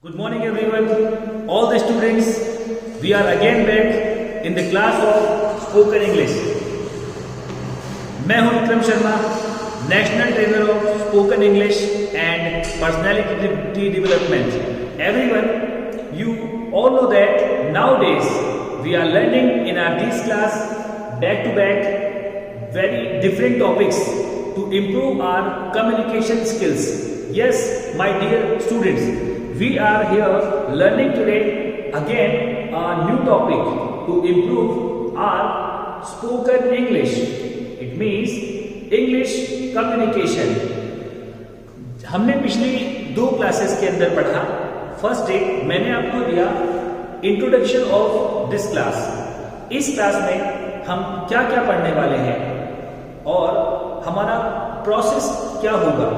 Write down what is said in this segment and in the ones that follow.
Good morning everyone, all the students. We are again back in the class of spoken English. मैं हूं Vikram Sharma, national trainer of spoken English and personality development. Everyone, you all know that nowadays we are learning in our this class back to back very different topics to improve our communication skills. Yes, my dear students. We are here learning today again a new topic to improve our spoken English. It means English communication. हमने पिछली 2 classes के अंदर पढ़ा. First day मैंने आपको दिया introduction of this class. इस class में हम क्या क्या पढ़ने वाले हैं और हमारा प्रोसेस क्या होगा.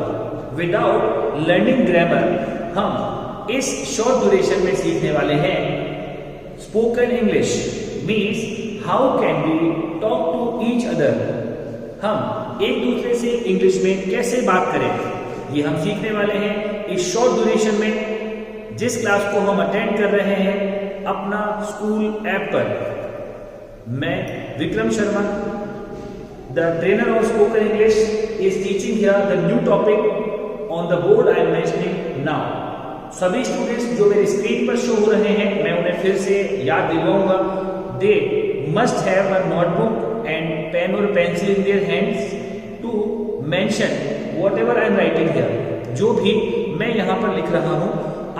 विदाउट लर्निंग ग्रामर हम इस शॉर्ट ड्यूरेशन में सीखने वाले हैं spoken English. Means how can we talk to each other. हम एक दूसरे से इंग्लिश में कैसे बात करें, ये हम सीखने वाले हैं इस शॉर्ट ड्यूरेशन में, जिस क्लास को हम अटेंड कर रहे हैं अपना स्कूल ऐप पर. मैं Vikram Sharma, the trainer of spoken English, is teaching here the new topic on the board I am mentioning now. सभी स्टूडेंट्स जो मेरी स्क्रीन पर शो हो रहे हैं, मैं उन्हें फिर से याद दिलवाऊंगा. They must have a notebook and pen और pencil in their hands to mention whatever I am writing here. जो भी मैं यहाँ पर लिख रहा हूँ,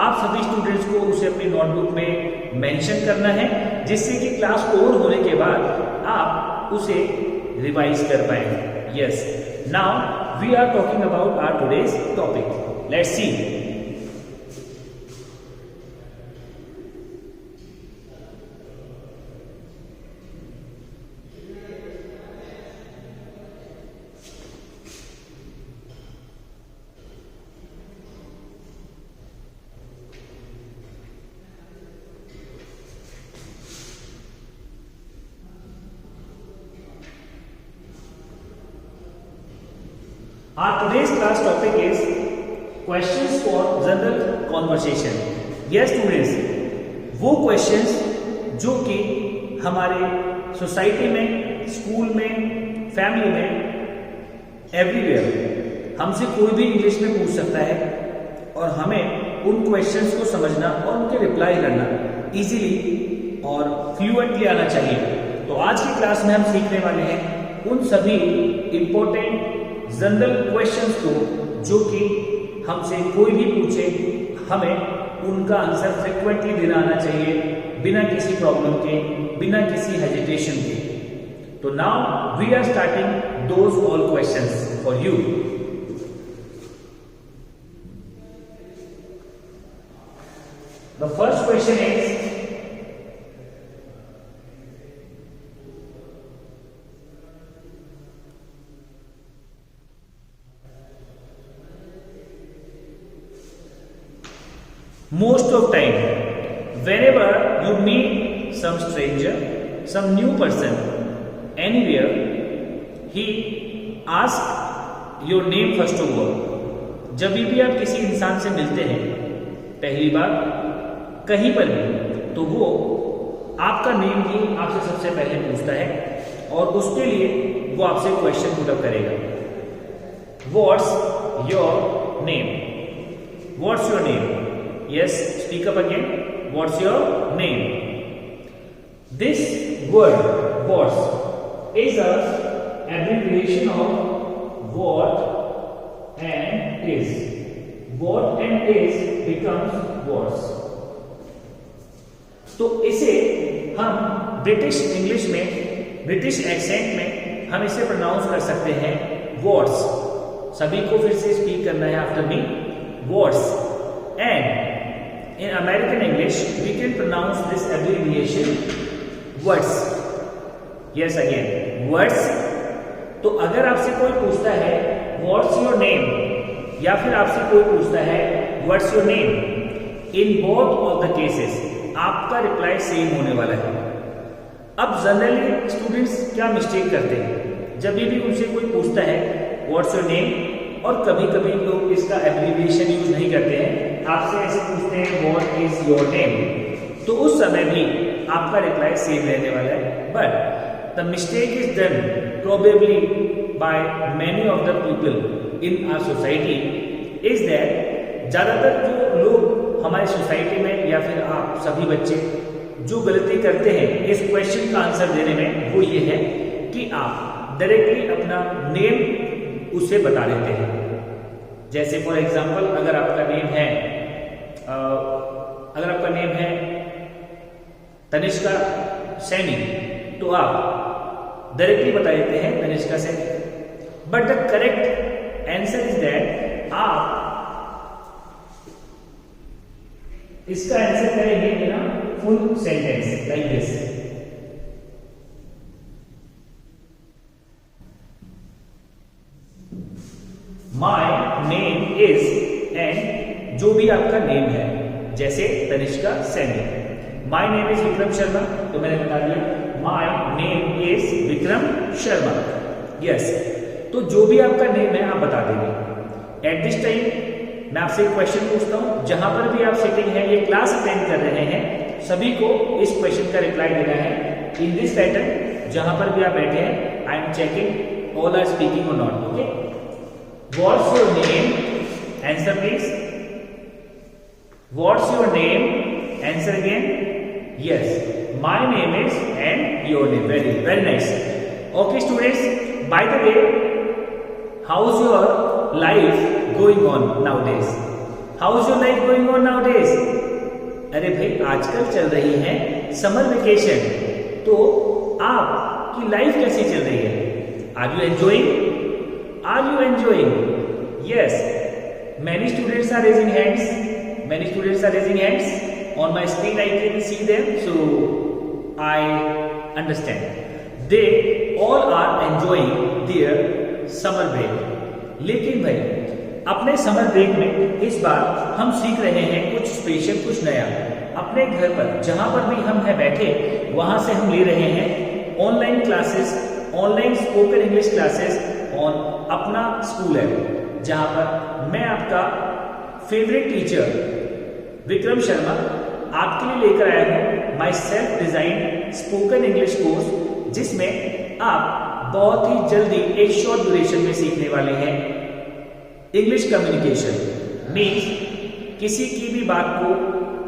आप सभी स्टूडेंट्स को उसे अपनी नोटबुक में मेंशन करना है, जिससे कि क्लास ओवर होने के बाद आप उसे रिवाइज कर पाएंगे. Yes, now we are talking about our today's topic. Let's see. Our today's class topic is questions for general conversation. Yes students, वो questions जो कि हमारे सोसाइटी में, स्कूल में, फैमिली में, एवरीवेयर हमसे कोई भी इंग्लिश में पूछ सकता है और हमें उन क्वेश्चंस को समझना और उनके रिप्लाई करना इजीली और फ्लुएंटली आना चाहिए. तो आज की क्लास में हम सीखने वाले हैं उन सभी इंपॉर्टेंट जनरल क्वेश्चंस को जो कि हमसे कोई भी पूछे, हमें उनका आंसर फ्रिक्वेंटली देना आना चाहिए, बिना किसी प्रॉब्लम के, बिना किसी हेजिटेशन के. तो now we are starting those all questions for you. The first question is, most of time whenever you meet some stranger, some new person anywhere, he ask your name first of all. जब भी आप किसी इंसान से मिलते हैं पहली बार कहीं पर भी, तो वो आपका नेम ही आपसे सबसे पहले पूछता है और उसके लिए वो आपसे क्वेश्चन पुट अप करेगा. What's your name? What's your name? Yes, speak up again. What's your name? This word what's is a abbreviation of what and is. What and is becomes what's. तो इसे हम British English में, British accent में हम इसे pronounce कर सकते हैं what's. सभी को फिर से स्पीक करना है after me. what's. And in American English, we can pronounce this abbreviation words. Yes, again, words. तो अगर आपसे कोई पूछता है What's your name, या फिर आपसे कोई पूछता है What's your name, in both of the cases आपका रिप्लाई सेम होने वाला है. अब जनरली स्टूडेंट्स क्या मिस्टेक करते हैं, जब भी उनसे कोई पूछता है What's your name, और कभी कभी लोग इसका एब्रीविएशन यूज नहीं करते हैं, आपसे ऐसे पूछते हैं व्हाट इज योर नेम, तो उस समय भी आपका रिप्लाई सेम रहने वाला है। But the mistake is done probably by many of the people in our society is that ज्यादातर जो लोग हमारी सोसाइटी में या फिर आप सभी बच्चे जो गलती करते हैं इस क्वेश्चन का आंसर देने में, वो ये है कि आप डायरेक्टली अपना नेम उसे बता देते हैं। जैसे फॉर एग्जांपल अगर आपका नेम है तनिष्का सैनी, तो आप डायरेक्टली बता देते हैं Tanishka Saini. But the correct answer is that आप इसका आंसर करेंगे बिना full sentence like this. My name is, and जो भी आपका नेम है, जैसे Tanishka Saini. My name is Vikram Sharma, तो मैंने बता दिया my name is Vikram Sharma. Yes, तो जो भी आपका नेम है आप बता देंगे। एट दिस टाइम मैं आपसे एक क्वेश्चन पूछता हूं, जहां पर भी आप सिटिंग है, ये क्लास अटेंड कर रहे हैं, सभी को इस क्वेश्चन का रिप्लाई देना है इन दिस पैटर्न। जहां पर भी आप बैठे हैं, I am checking all are speaking और not. Okay, what's your name, answer please. What's your name, answer again. Yes, my name is, and your name. Very very nice. Okay students, by the way, how is your life going on nowadays? How is your life going on nowadays? अरे भाई, आजकल चल रही है summer vacation, तो आपकी life कैसी चल रही है? Are you enjoying? Are you enjoying? Yes. Many students are raising hands. Many students are raising hands. On my screen I can see them, so I understand. They all are enjoying their summer break. लेकिन भाई, अपने summer break में इस बार हम सीख रहे हैं कुछ स्पेशल, कुछ नया। अपने घर पर जहां पर भी हम हैं बैठे, वहां से हम ले रहे हैं online classes, online spoken English classes on अपना स्कूल ऐप, जहां पर मैं आपका फेवरेट टीचर विक्रम शर्मा आपके लिए लेकर आया हूं my self design spoken English course, जिसमें आप बहुत ही जल्दी एक शॉर्ट ड्यूरेशन में सीखने वाले हैं इंग्लिश कम्युनिकेशन। मीन्स किसी की भी बात को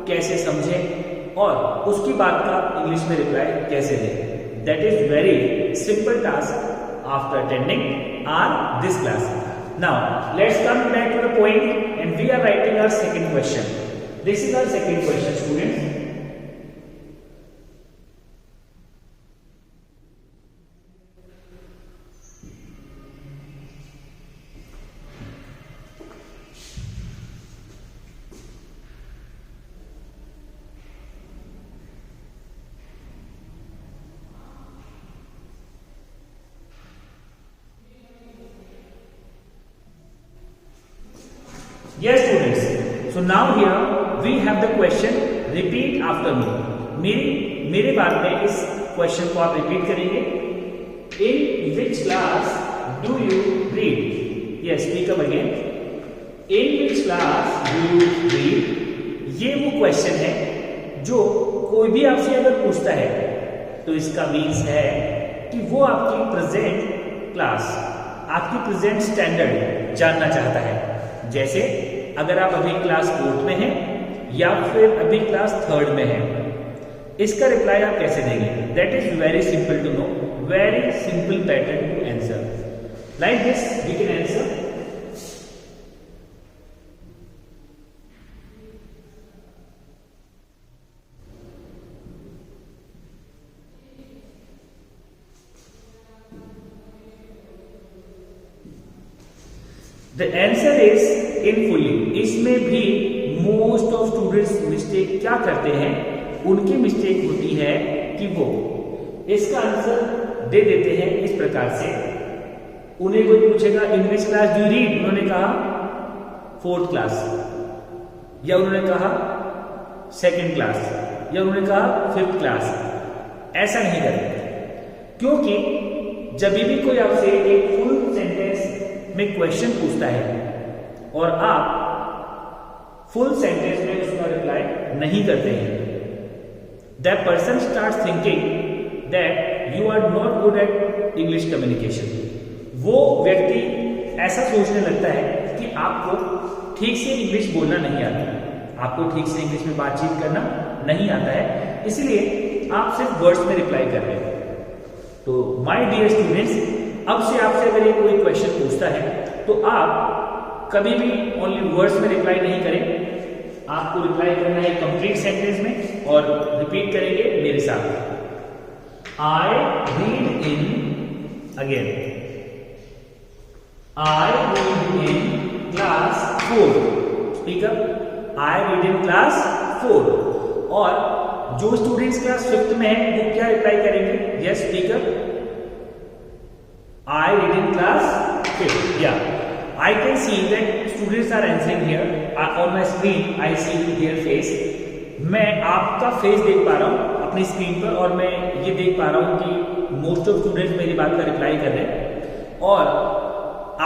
कैसे समझें और उसकी बात का इंग्लिश में रिप्लाई कैसे दें। That is very simple task after attending our this class. Now let's come back to the point and we are writing our second question. This is our second question students. Yes students, so now here we have the question, repeat after me. मेरे बाद में इस question को आप repeat करेंगे। In which class do you read? Yes, speak up again. In which class do you read? ये वो question है जो कोई भी आपसे अगर पूछता है तो इसका मीन्स है कि वो आपकी प्रेजेंट क्लास, आपकी प्रेजेंट स्टैंडर्ड जानना चाहता है। जैसे अगर आप अभी क्लास 4th में हैं या फिर अभी क्लास 3rd में हैं, इसका रिप्लाई आप कैसे देंगे? That is very simple to know, very simple pattern to answer. Like this we can answer. The answer is in fully। इसमें भी मोस्ट ऑफ स्टूडेंट्स मिस्टेक क्या करते हैं, उनकी मिस्टेक होती है कि वो इसका आंसर दे देते हैं इस प्रकार से। उन्हें कोई पूछेगा इन विच क्लास डू रीड, उन्होंने कहा 4th क्लास, या उन्होंने कहा 2nd क्लास, या उन्होंने कहा 5th क्लास। ऐसा नहीं करें, क्योंकि जब भी कोई आपसे एक फुल सेंटेंस में क्वेश्चन पूछता है और आप फुल सेंटेंस में उसका रिप्लाई नहीं करते हैं। That person starts thinking that you are not good at English communication. वो व्यक्ति ऐसा सोचने लगता है कि आपको ठीक से इंग्लिश बोलना नहीं आता, आपको ठीक से इंग्लिश में बातचीत करना नहीं आता है, इसलिए आप सिर्फ वर्ड्स में रिप्लाई कर रहे हैं। तो माय डियर स्टूडेंट्स, अब से आपसे अगर ये कोई क्वेश्चन पूछता है तो आप कभी भी ओनली वर्ड्स में रिप्लाई नहीं करें, आपको रिप्लाई करना है कंप्लीट सेंटेंस में और रिपीट करेंगे मेरे साथ। आई read in, again I read in class 4, speaker I read in class 4। और जो स्टूडेंट्स क्लास 5th में है वो क्या रिप्लाई करेंगे? Yes speaker, I read in class 5th। या I can see that students are answering here. On my screen, I see their face. मैं आपका फेस देख पा रहा हूँ अपनी स्क्रीन पर और मैं ये देख पा रहा हूँ कि मोस्ट ऑफ स्टूडेंट्स मेरी बात का रिप्लाई कर रहे हैं। और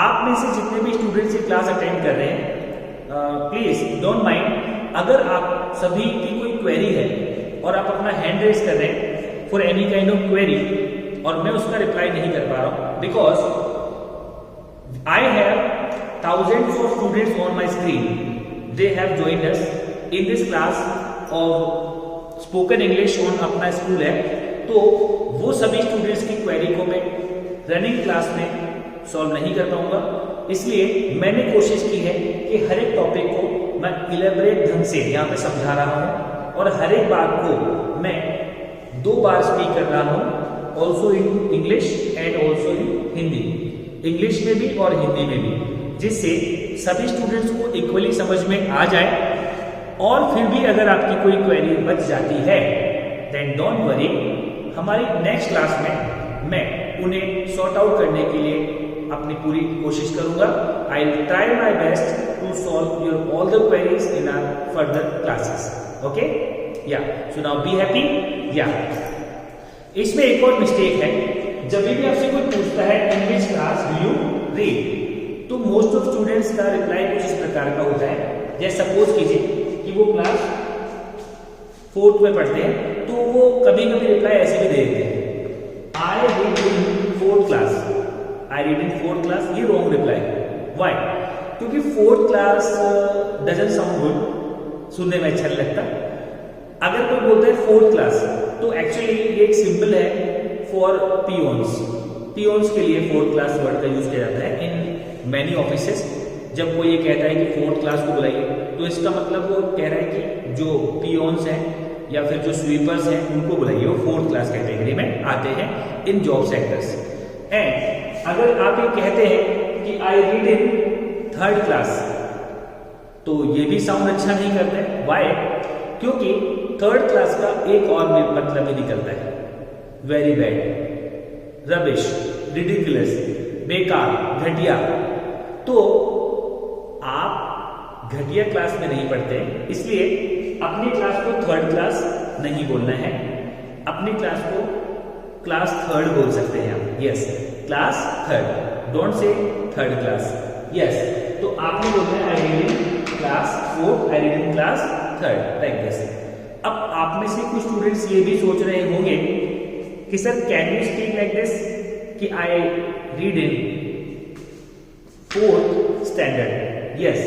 आप में से जितने भी स्टूडेंट्स ये क्लास अटेंड कर रहे हैं, प्लीज डोंट माइंड, अगर आप सभी की कोई क्वेरी है और आप अपना हैंड रेज कर रहे हैं for any kind of query और मैं उसका रिप्लाई नहीं कर पा रहा हूँ, because I have thousands of students on my screen. They have joined us in this class of spoken English on अपना स्कूल है। तो वो सभी स्टूडेंट्स की क्वेरी को मैं रनिंग क्लास में सॉल्व नहीं कर पाऊंगा, इसलिए मैंने कोशिश की है कि हर एक टॉपिक को मैं इलेबरेट ढंग से यहाँ पे समझा रहा हूँ और हर एक बात को मैं 2 बार स्पीक कर रहा हूँ, also in English and also in Hindi, English में भी और हिंदी में भी, जिससे सभी स्टूडेंट्स को इक्वली समझ में आ जाए। और फिर भी अगर आपकी कोई क्वेरी बच जाती है देन डोंट वरी, हमारी नेक्स्ट क्लास में मैं उन्हें सॉर्ट आउट करने के लिए अपनी पूरी कोशिश करूंगा। I will try my best to solve your all the queries in our further classes. Okay, yeah so now be happy. या इसमें एक और मिस्टेक है, जब भी आपसे कोई पूछता है English class do you read, तो मोस्ट ऑफ स्टूडेंट्स का रिप्लाई कुछ इस प्रकार का होता है। जैसे सपोज कीजिए कि वो क्लास 4th में पढ़ते हैं, तो वो कभी कभी रिप्लाई ऐसे भी दे देते हैं, आई read in 4th class, I read in 4th class. ये रॉन्ग रिप्लाई। व्हाई? क्योंकि 4th class doesn't sound good, सुनने में अच्छा नहीं लगता। अगर कोई बोलता है 4th क्लास, तो एक्चुअली ये एक सिंबल है फॉर पियोन्स। पियोन्स के लिए 4th क्लास वर्ड का यूज किया जाता है इन मैनी ऑफिसेस। जब कोई ये कहता है कि 4th क्लास को बुलाइए, तो इसका मतलब वो कह रहा है कि जो पियोन्स हैं या फिर जो स्वीपर्स हैं उनको बुलाइए, वो 4th क्लास कैटेगरी में आते हैं इन जॉब सेक्टर्स। एंड अगर आप ये कहते हैं कि I read in 3rd class, तो ये भी साउंड अच्छा नहीं करता है। व्हाई? क्योंकि 3rd क्लास का एक और मतलब ही निकलता है, वेरी बैड, रबिश, रिडिकुलस, बेकार, घटिया। तो आप घटिया क्लास में नहीं पढ़ते, इसलिए अपनी क्लास को 3rd क्लास नहीं बोलना है, अपनी क्लास को क्लास 3rd बोल सकते हैं आप। Yes, class 3rd, don't say 3rd class. Yes, तो आपने बोलना है आई read in class 4th, I read in class 3rd, like this. अब आप में से कुछ स्टूडेंट्स ये भी सोच रहे होंगे कि sir can you speak like this कि I read in 4th standard. Yes,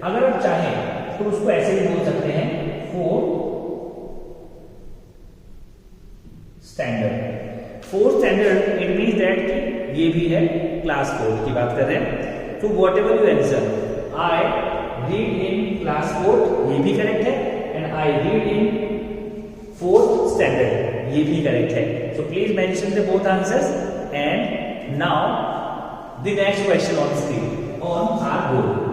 अगर आप चाहें तो उसको ऐसे भी बोल सकते हैं 4th standard. 4th standard it means that कि ये भी है क्लास 4 की बात कर रहे हैं। तो whatever you answer, I read in class 4th, ये भी करेक्ट है, and I read in 4th standard, ये भी करेक्ट है। So please mention the both answers. And now the next question on screen on our board.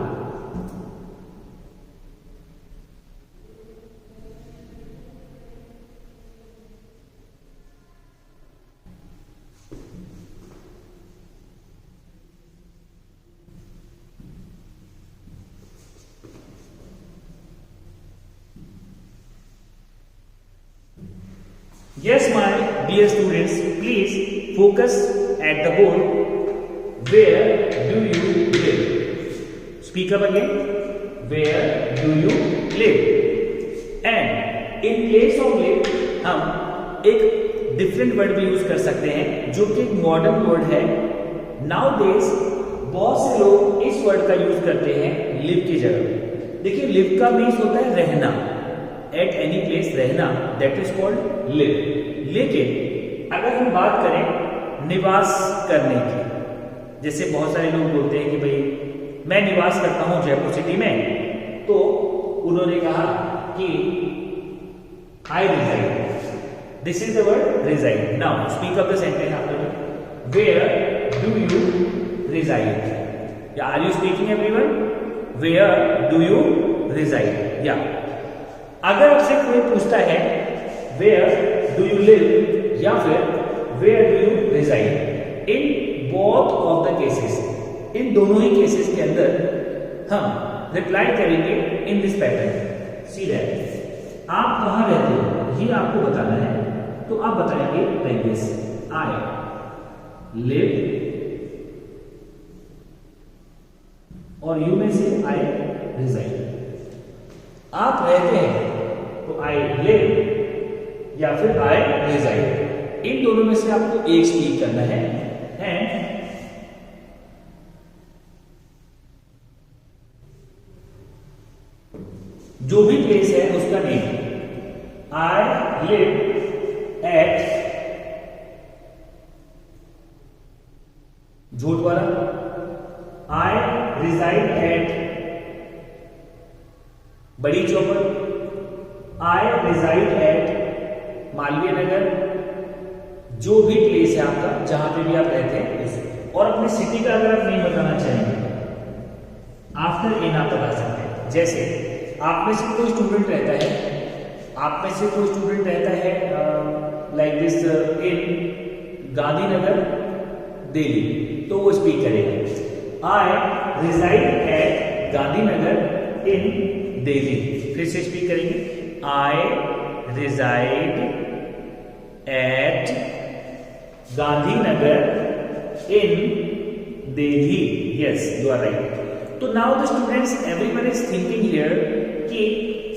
Yes, my dear students, please focus at the board. Where do you live? Speak up again. Where do you live, and in place of live हम एक different word भी use कर सकते हैं जो कि एक modern word है। नाउ डेज बहुत से लोग इस वर्ड का यूज करते हैं लिव की जगह। देखिए लिव का मीन्स होता है रहना, एट एनी प्लेस रहना, दैट इज कॉल्ड लिव। लेकिन अगर हम बात करें निवास करने की, जैसे बहुत सारे लोग बोलते हैं कि भाई मैं निवास करता हूं जयपुर सिटी में, तो उन्होंने कहा कि I reside, this is the word reside. Now speak up the sentence after me, where do you reside, या are you speaking everyone, where do you reside. या अगर आपसे कोई पूछता है वेयर डू यू लिव या फिर where do you reside, in both of the cases, इन दोनों ही केसेस के अंदर हम रिप्लाई करेंगे in this pattern. See that आप कहां रहते हो ये आपको बताना है, तो आप बताएंगे लाइक दिस, आई लिव, और यू में से आई रिजाइड। आप रहते हैं तो आई लिव या फिर आई रिजाइड, इन दोनों में से आपको एक स्पीक करना है। एंड जो भी प्लेस है उसका नेम, आई लिव एट, झूठ वाला, आई रिजाइड एट बड़ी चौपड़, आई रिजाइड एट मालवीय नगर, जो भी प्लेस है आपका जहां पे भी आप रहते हैं उस, और अपनी सिटी का अगर आप नेम बताना चाहेंगे आफ्टर इन आप बता सकते हैं। जैसे आप में से कोई स्टूडेंट रहता है, आप में से कोई स्टूडेंट रहता है like this in Gandhinagar Delhi, तो वो स्पीक करेगा I reside at Gandhinagar in Delhi. फिर से स्पीक करेंगे, I reside at Gandhinagar in Delhi. Yes you are right. तो now the students everyone is thinking here कि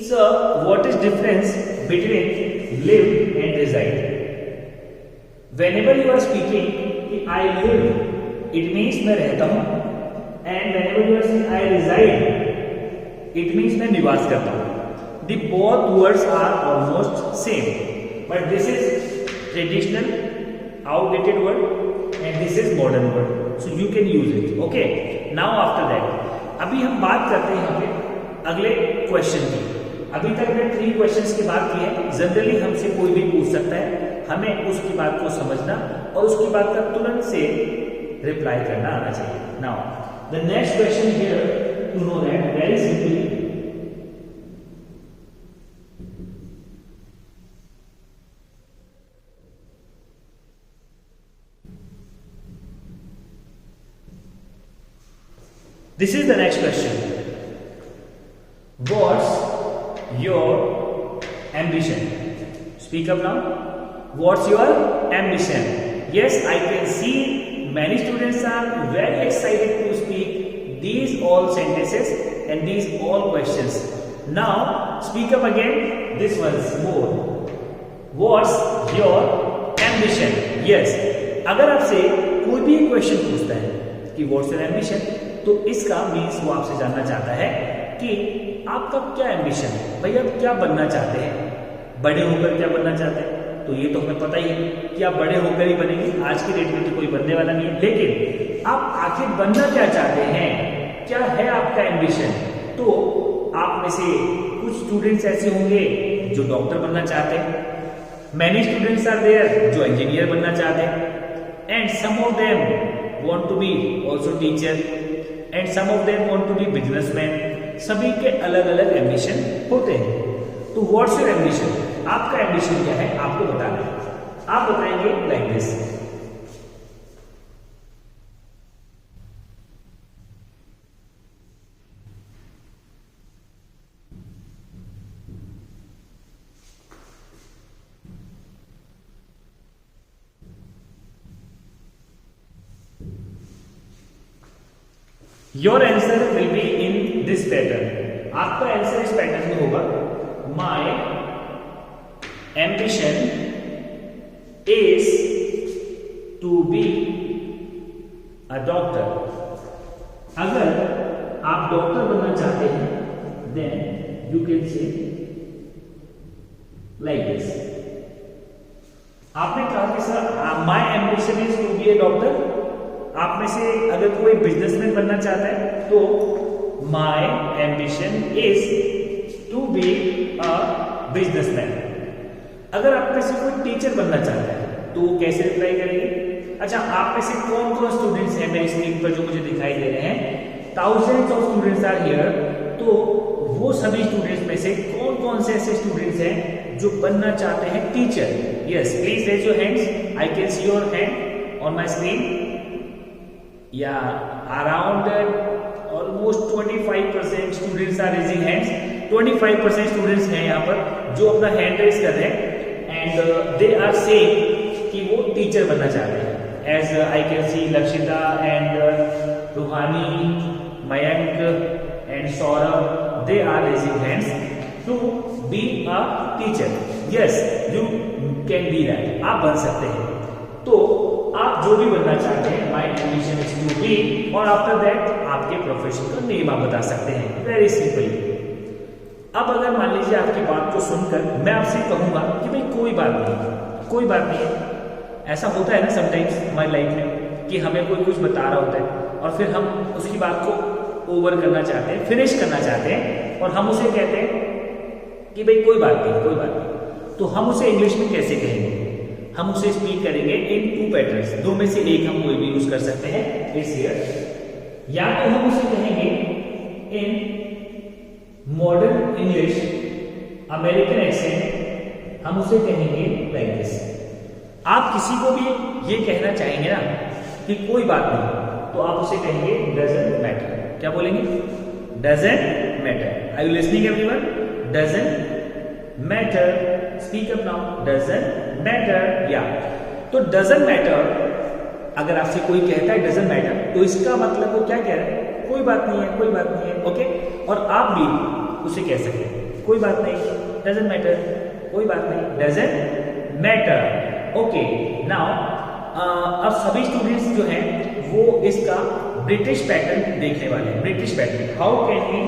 sir what is difference between live and reside. Whenever you are speaking कि I live, it means मैं रहता हूं, and whenever you are saying I reside, it means मैं निवास करता हूं। The both words are almost same, but this is traditional outdated word and this is modern word, so you can use it. Okay, now after that अभी हम बात करते हैं यहाँ पे अगले क्वेश्चन की। अभी तक मैं 3 क्वेश्चंस की बात की है। जनरली हमसे कोई भी पूछ सकता है, हमें उसकी बात को समझना और उसकी बात का तुरंत से रिप्लाई करना आना चाहिए। Now the next question here to know that very simply, this is the next question. What's your ambition? Speak up now. What's your ambition? Yes, I can see many students are very excited to speak these all sentences and these all questions. Now speak up again this once more. What's your ambition? Yes, अगर आपसे कोई भी question पूछता है कि what's your ambition, तो इसका means वो आपसे जानना चाहता है कि आपका क्या एम्बिशन है, भाई आप क्या बनना चाहते हैं, बड़े होकर क्या बनना चाहते हैं। तो ये तो हमें पता ही है कि आप बड़े होकर ही बनेंगे, आज की डेट में तो कोई बनने वाला नहीं है। लेकिन आप आखिर बनना क्या चाहते हैं, क्या है आपका एम्बिशन। तो आप में से कुछ स्टूडेंट्स ऐसे होंगे जो डॉक्टर बनना चाहते हैं, मैनी स्टूडेंट्स आर देयर जो इंजीनियर बनना चाहते हैं, and some of them want to be also teacher, and some of them want to be businessman. सभी के अलग अलग एम्बिशन होते हैं। तो व्हाट्स योर एम्बिशन, आपका एम्बिशन क्या है आपको बताना है। आप बताएंगे like this, your answer will be in this pattern. आपका आंसर इस पैटर्न में होगा, my ambition is to be a doctor. अगर आप डॉक्टर बनना चाहते हैं then you can say like this. आपने कहा कि sir my ambition is to be a doctor. आप में से अगर कोई बिजनेसमैन बनना चाहता है तो my ambition is to be a businessman. अगर आप में से कोई टीचर बनना चाहता है तो वो कैसे रिप्लाई करेंगे? अच्छा, आप में से कौन कौन स्टूडेंट्स हैं मेरी स्क्रीन पर जो मुझे दिखाई दे रहे हैं? Thousands of students are here. तो वो सभी स्टूडेंट्स में से कौन कौन से ऐसे स्टूडेंट्स हैं जो बनना चाहते हैं teacher? Yes, please raise your hands. I can see your hand on my screen. या around almost 25% students are raising hands. 25% students हैं यहाँ पर जो अपना हैंड रेज कर रहे हैं एंड दे आर सेइंग कि वो टीचर बनना चाहते हैं। As I can see Lakshita and Roohani, Mayank and Saurabh, they are raising hands to be a teacher. Yes, you can be that. आप बन सकते हैं। तो आप जो भी बनना चाहते हैं, my ambition is to be, और आफ्टर दैट आपके प्रोफेशन का नेम आप बता सकते हैं। Very simple. अब अगर मान लीजिए आपकी बात को सुनकर मैं आपसे कहूंगा कि भाई कोई बात नहीं, कोई बात नहीं है। ऐसा होता है ना समटाइम्स हमारी लाइफ में कि हमें कोई कुछ बता रहा होता है और फिर हम उसकी बात को ओवर करना चाहते हैं, फिनिश करना चाहते हैं, और हम उसे कहते हैं कि भाई कोई बात नहीं, कोई बात नहीं। तो हम उसे इंग्लिश में कैसे कहेंगे? हम उसे स्पीक करेंगे इन टू पैटर्न्स। दो में से एक हम कोई भी यूज कर सकते हैं इस हियर। या तो हम उसे कहेंगे in modern English, American accent, हम उसे कहेंगे लाइक दिस। आप किसी को भी ये कहना चाहेंगे ना कि कोई बात नहीं, तो आप उसे कहेंगे डजंट मैटर। क्या बोलेंगे? Doesn't matter. Are you listening everyone? Doesn't matter. Speak up now. Doesn't matter. या तो डजंट मैटर, अगर आपसे कोई कहता है डजंट मैटर, तो इसका मतलब वो क्या कह रहा है? कोई बात नहीं है, कोई बात नहीं है। ओके, और आप भी उसे कह सकते हैं कोई बात नहीं, डजंट मैटर, कोई बात नहीं, डजंट मैटर। ओके, नाउ अब सभी स्टूडेंट्स जो हैं वो इसका ब्रिटिश पैटर्न देखने वाले हैं। British pattern, how can we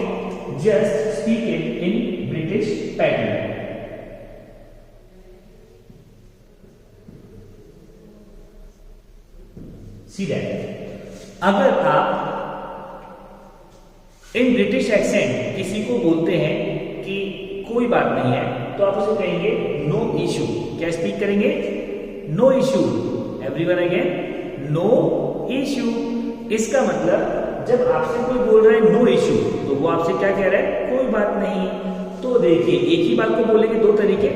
just speak it in British pattern? See that अगर आप इन ब्रिटिश एक्सेंट किसी को बोलते हैं कि कोई बात नहीं है, तो आप उसे कहेंगे नो इशू। क्या स्पीक करेंगे? No issue. Everyone again, no issue. इसका मतलब जब आपसे कोई बोल रहा है नो इशू, तो वो आपसे क्या कह रहा है? कोई बात नहीं। तो देखिए, एक ही बात को बोलेंगे दो तरीके,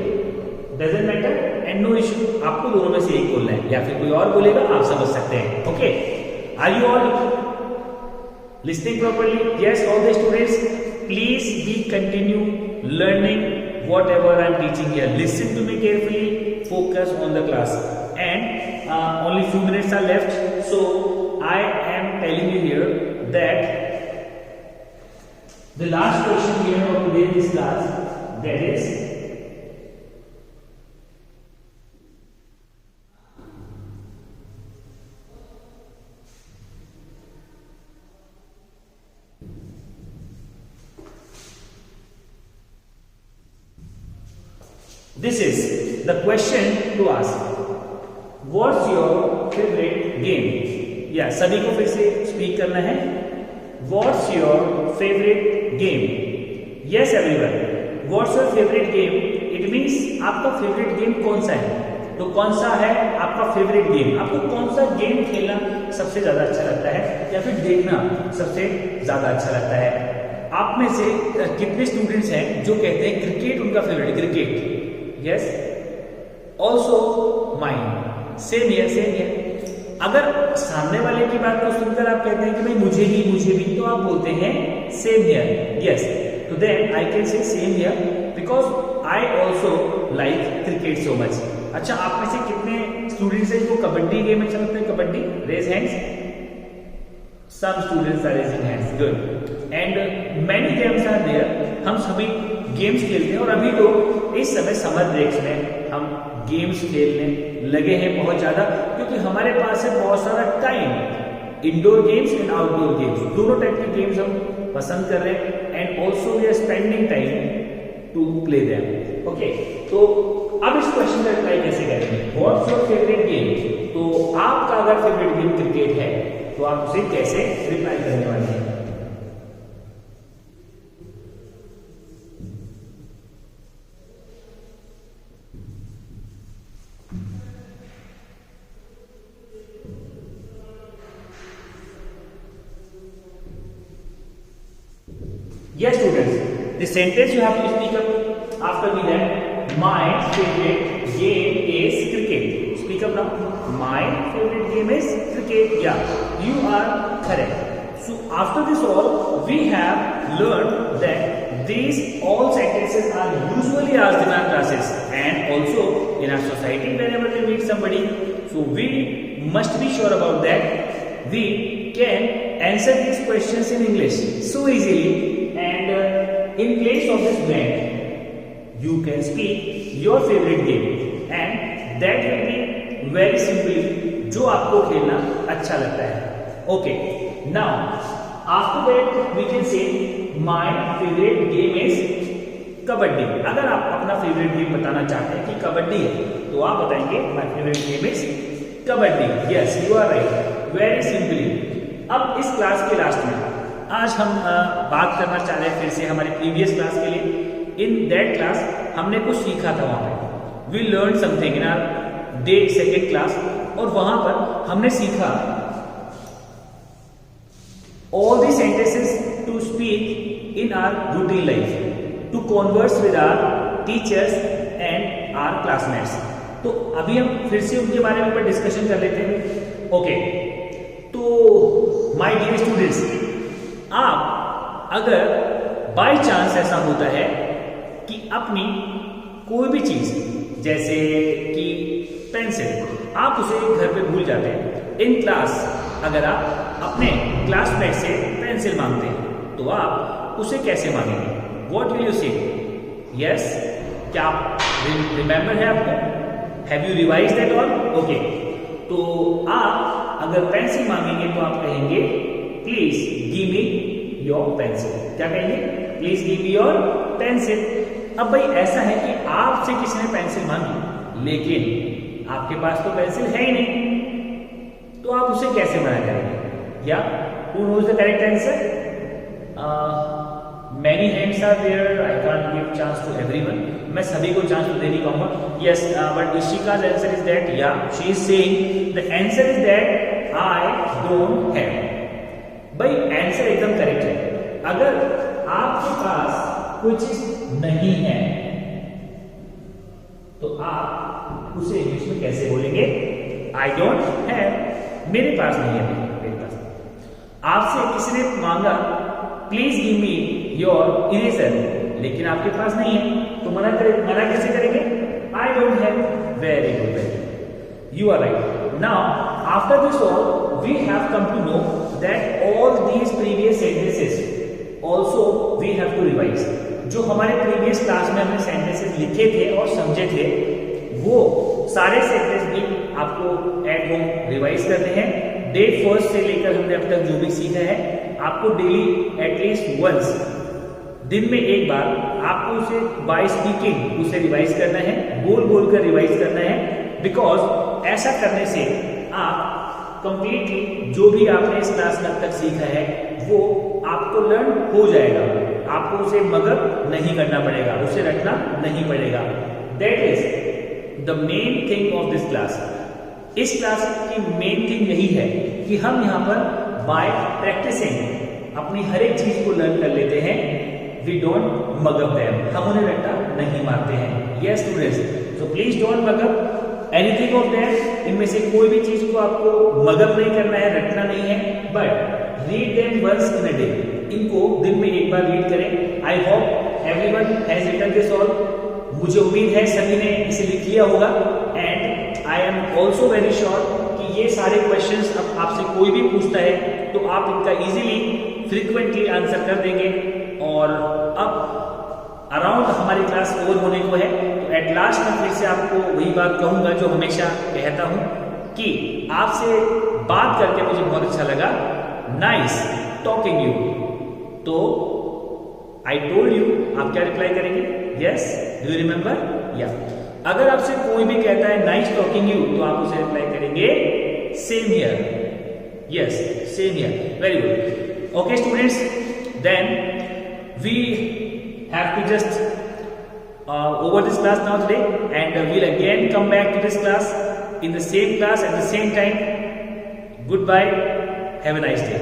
doesn't matter and no issue. आपको दोनों में से एक बोलना है, या फिर कोई और बोलेगा, आप समझ सकते हैं। Okay, are you all listening properly? Yes, all the students, please be continue learning whatever I am teaching here. Listen to me carefully, focus on the class, and only few minutes are left, so I am telling you here that the last question here of today's class, that is this is the question to ask. What's your favorite game? या सभी को फिर से speak करना है। What's your favorite game? Yes everyone. What's your favorite game? It means आपका favourite game कौन सा है? तो कौन सा है आपका फेवरेट गेम? आपको कौन सा गेम खेलना सबसे ज्यादा अच्छा लगता है या फिर देखना सबसे ज्यादा अच्छा लगता है? आप में से कितने स्टूडेंट्स हैं जो कहते हैं क्रिकेट उनका favourite? Cricket. Yes, also mine. Same here, same here. अगर सामने वाले की बात को सुनकर आप कहते हैं कि भाई मुझे भी, तो आप बोलते हैं same here. Yes, so then I can say same here because I also like cricket so much. अच्छा, आप में से कितने स्टूडेंट्स हैं जो कबड्डी गेम अच्छा लगता है? Kabaddi, raise hands. Some students are raising hands. Good. And many games are there. हम सभी गेम्स खेलते हैं और अभी तो इस समय समर ब्रेक्स में हम गेम्स खेलने लगे हैं बहुत ज्यादा, क्योंकि हमारे पास है बहुत सारा time. Indoor games and outdoor games दोनों टाइप के गेम्स हम पसंद कर रहे हैं and also we are spending time to play them. Okay, तो अब इस क्वेश्चन का रिप्लाई कैसे करेंगे? What's your favourite game? तो आपका अगर फेवरेट गेम क्रिकेट है तो आप उसे कैसे रिप्लाई करने वाले हैं? Yes, students, the sentence you have to speak up after me that my favorite game is cricket. Speak up now. My favorite game is cricket. Yeah, you are correct. So after this all, we have learned that these all sentences are usually asked in our classes and also in our society whenever we meet somebody. So we must be sure about that we can answer these questions in English so easily. And in place of this blank, you can speak your favorite game, and that will be very simply जो आपको खेलना अच्छा लगता है. Okay. Now, after that we can say my favorite game is kabaddi. अगर आप अपना favourite game बताना चाहते हैं कि कबड्डी है, तो आप बताएंगे my favorite game is kabaddi. Yes, you are right. Very simply. अब इस क्लास के लास्ट में आज हम बात करना चाह रहे हैं फिर से हमारे प्रीवियस क्लास के लिए. इन दैट क्लास हमने कुछ सीखा था. वहां पे we learn something in our day second class, और वहां पर हमने सीखा all the sentences to speak in our routine life, to converse with our teachers and our classmates. तो अभी हम फिर से उनके बारे में डिस्कशन कर लेते हैं. ओके, तो माय डियर स्टूडेंट्स, आप अगर बाय चांस ऐसा होता है कि अपनी कोई भी चीज जैसे कि पेंसिल आप उसे घर पे भूल जाते हैं इन क्लास, अगर आप अपने क्लासमेट से पेंसिल मांगते हैं तो आप उसे कैसे मांगेंगे? व्हाट विल यू से? यस, क्या आप रिमेंबर है आपको? Have you revise that all? Okay, तो आप अगर पेंसिल मांगेंगे तो आप कहेंगे please give me your pencil. क्या कहेंगे? Please give me your pencil. अब भाई ऐसा है कि आपसे किसी ने पेंसिल मांगी लेकिन आपके पास तो पेंसिल है ही नहीं, तो आप उसे कैसे मना करेंगे? या who knows the correct answer? Many hands are there, I can't give chance to everyone. मैं सभी को चांस तो दे नहीं पाऊंगा. Yes, but Ishika's answer is that, या she is saying the answer is that I don't have. भाई answer एकदम करेक्ट है. अगर आपके पास कोई चीज नहीं है तो आप उसे इंग्लिश में कैसे बोलेंगे? आई डोंट हैव. मेरे पास नहीं है, मेरे पास. आपसे किसी ने मांगा please give me your eraser, लेकिन आपके पास नहीं है, तो मना कैसे करेंगे? I don't have. Very good, very good, you are right. Now after this all we have come to know that all these previous sentences also we have to revise. जो हमारे प्रीवियस क्लास में हमने sentences लिखे थे और समझे थे, वो सारे सेंटेंस भी आपको एट होम रिवाइज करने हैं. डे फर्स्ट से लेकर हमने अब तक जो भी सीखा है, आपको डेली एटलीस्ट वंस, दिन में एक बार आपको उसे बाय स्पीकिंग उसे रिवाइज करना है, बोल बोल कर रिवाइज करना है. बिकॉज ऐसा करने से आप कंप्लीटली जो भी आपने इस क्लास में अब तक सीखा है वो आपको लर्न हो जाएगा. आपको उसे मगब नहीं करना पड़ेगा, उसे रखना नहीं पड़ेगा. That is the main thing of this class. इस क्लास की मेन थिंग यही है कि हम यहाँ पर बाय प्रैक्टिसिंग अपनी हर एक चीज को लर्न कर लेते हैं. वी डोंट मगब देम, हम उन्हें रट्टा नहीं मारते हैं. Yes students, so please don't mug up anything of that. इनमें से कोई भी चीज को आपको मगब नहीं करना है, रटना नहीं है, but read them once in a day. इनको दिन में एक बार रीड करें. I hope everyone has written this all. मुझे उम्मीद है सभी ने इसे लिख लिया होगा, and I am also very sure कि ये सारे क्वेश्चंस अब आपसे कोई भी पूछता है तो आप इनका इजीली फ्रीक्वेंटली आंसर कर देंगे। और अब अराउंड हमारी क्लास ओवर होने को है, तो एट लास्ट मैं फिर से आपको वही बात कहूंगा जो हमेशा कहता हूं कि आपसे बात करके मुझे बहुत अच्छा लगा। Nice talking you. तो आई टोल्ड यू, आप क्या रिप्लाई करेंगे? Yes, do you remember? या अगर आपसे कोई भी कहता है नाइस टॉकिंग यू, तो आप उसे रिप्लाई करेंगे same here. Yes, same here. Very good. Okay students, then we have to just over this class now today, and we'll again come back to this class in the same class at the same time. Goodbye, have a nice day.